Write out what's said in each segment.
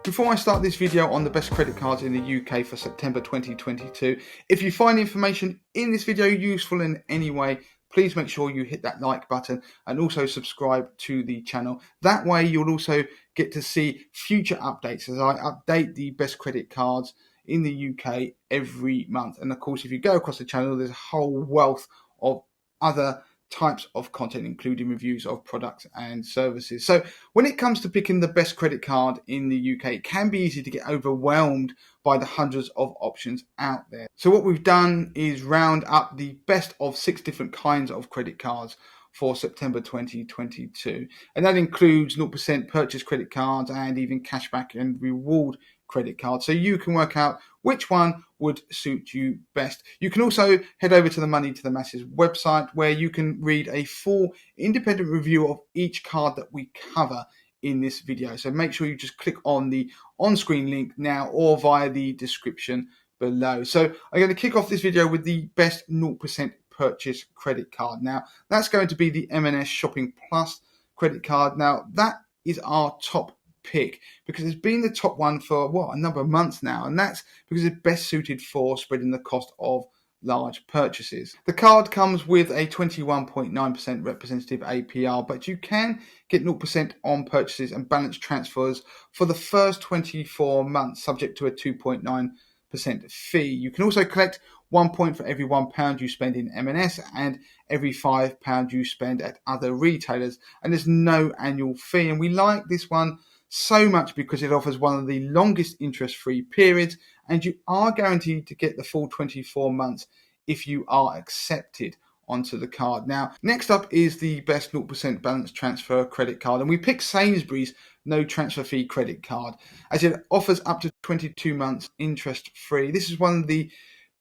Before I start this video on the best credit cards in the UK for September 2022, if you find the information in this video useful in any way, please make sure you hit that like button and also subscribe to the channel. That way you'll also get to see future updates as I update the best credit cards in the UK every month. And of course, if you go across the channel, there's a whole wealth of other types of content, including reviews of products and services. So when it comes to picking the best credit card in the UK, it can be easy to get overwhelmed by the hundreds of options out there. So what we've done is round up the best of 6 different kinds of credit cards for September 2022. And that includes 0% purchase credit cards and even cashback and reward credit cards. So you can work out which one would suit you best. You can also head over to the Money to the Masses website, where you can read a full independent review of each card that we cover in this video. So make sure you just click on the on-screen link now or via the description below. So I'm going to kick off this video with the best 0% purchase credit card. Now that's going to be the M&S Shopping Plus credit card. Now that is our top pick because it's been the top one for a number of months now, and that's because it's best suited for spreading the cost of large purchases. The card comes with a 21.9% representative APR, but you can get 0% on purchases and balance transfers for the first 24 months, subject to a 2.9% fee. You can also collect 1 point for every £1 you spend in M&S and every £5 you spend at other retailers, and there's no annual fee. And we like this one so much because it offers one of the longest interest-free periods, and you are guaranteed to get the full 24 months if you are accepted onto the card. Now, next up is the best 0% balance transfer credit card, and we picked Sainsbury's no transfer fee credit card as it offers up to 22 months interest-free. This is one of the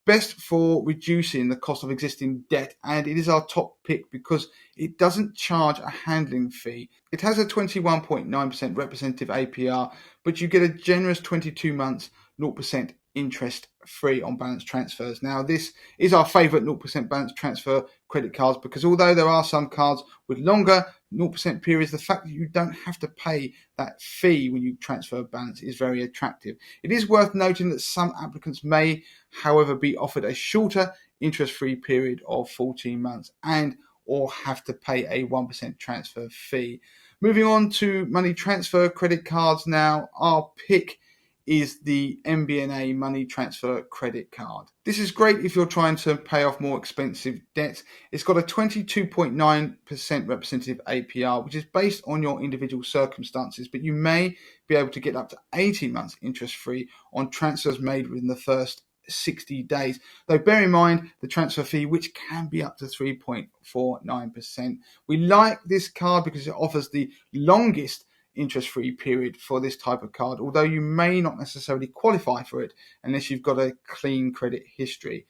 best for reducing the cost of existing debt, and it is our top pick because it doesn't charge a handling fee. It has a 21.9% representative APR, but you get a generous 22 months 0% interest free on balance transfers. Now this is our favourite 0% balance transfer credit cards because although there are some cards with longer 0% periods, the fact that you don't have to pay that fee when you transfer balance is very attractive. It is worth noting that some applicants may, however, be offered a shorter interest-free period of 14 months and or have to pay a 1% transfer fee. Moving on to money transfer credit cards now, our pick is the MBNA money transfer credit card. This is great if you're trying to pay off more expensive debts. It's got a 22.9% representative APR, which is based on your individual circumstances, but you may be able to get up to 18 months interest-free on transfers made within the first 60 days. Though bear in mind the transfer fee, which can be up to 3.49%. We like this card because it offers the longest interest-free period for this type of card, although you may not necessarily qualify for it unless you've got a clean credit history.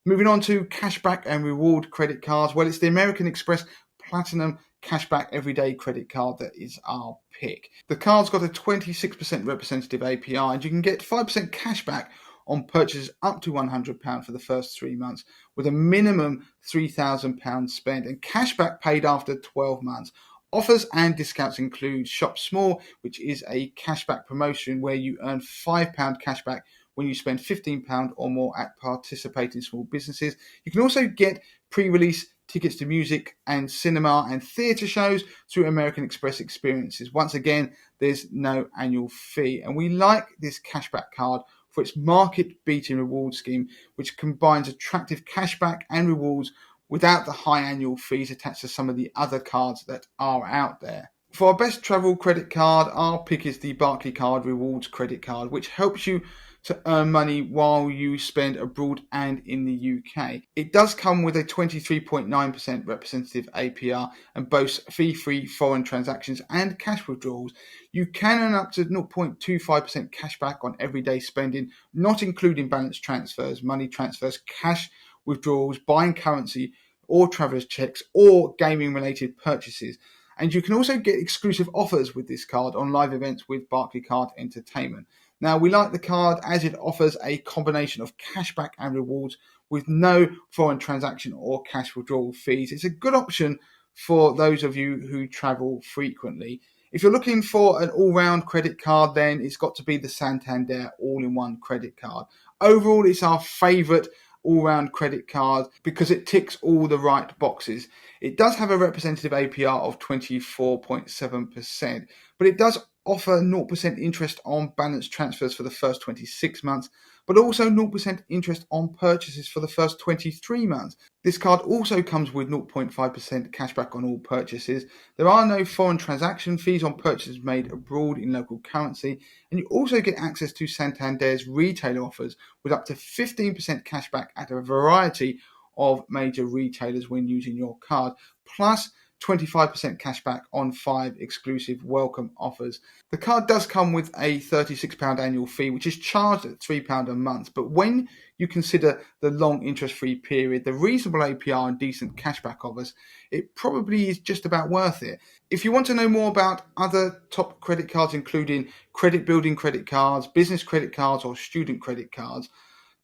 Moving on to cashback and reward credit cards, well, it's the American Express Platinum Cashback Everyday Credit Card that is our pick. The card's got a 26% representative APR, and you can get 5% cashback on purchases up to £100 for the first 3 months, with a minimum £3,000 spent and cashback paid after 12 months. Offers and discounts include Shop Small, which is a cashback promotion where you earn £5 cashback when you spend £15 or more at participating small businesses. You can also get pre-release tickets to music and cinema and theatre shows through American Express experiences. Once again, there's no annual fee. And we like this cashback card for its market-beating reward scheme, which combines attractive cashback and rewards without the high annual fees attached to some of the other cards that are out there. For our best travel credit card, our pick is the Barclaycard Rewards credit card, which helps you to earn money while you spend abroad and in the UK. It does come with a 23.9% representative APR and boasts fee-free foreign transactions and cash withdrawals. You can earn up to 0.25% cashback on everyday spending, not including balance transfers, money transfers, cash withdrawals, buying currency or traveller's checks or gaming related purchases. And you can also get exclusive offers with this card on live events with Barclaycard Entertainment. Now, we like the card as it offers a combination of cashback and rewards with no foreign transaction or cash withdrawal fees. It's a good option for those of you who travel frequently. If you're looking for an all-round credit card, then it's got to be the Santander all-in-one credit card. Overall, it's our favourite all-round credit card because it ticks all the right boxes. It does have a representative APR of 24.7%, but it does offer 0% interest on balance transfers for the first 26 months, but also 0% interest on purchases for the first 23 months. This card also comes with 0.5% cashback on all purchases. There are no foreign transaction fees on purchases made abroad in local currency, and you also get access to Santander's retailer offers with up to 15% cashback at a variety of major retailers when using your card, plus 25% cashback on 5 exclusive welcome offers. The card does come with a £36 annual fee, which is charged at £3 a month. But when you consider the long interest-free period, the reasonable APR and decent cashback offers, it probably is just about worth it. If you want to know more about other top credit cards, including credit building credit cards, business credit cards, or student credit cards,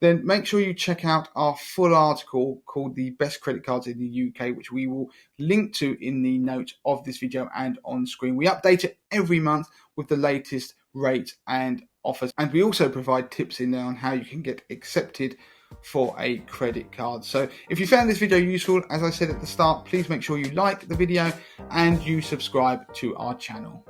then make sure you check out our full article called The Best Credit Cards in the UK, which we will link to in the notes of this video and on screen. We update it every month with the latest rates and offers, and we also provide tips in there on how you can get accepted for a credit card. So if you found this video useful, as I said at the start, please make sure you like the video and you subscribe to our channel.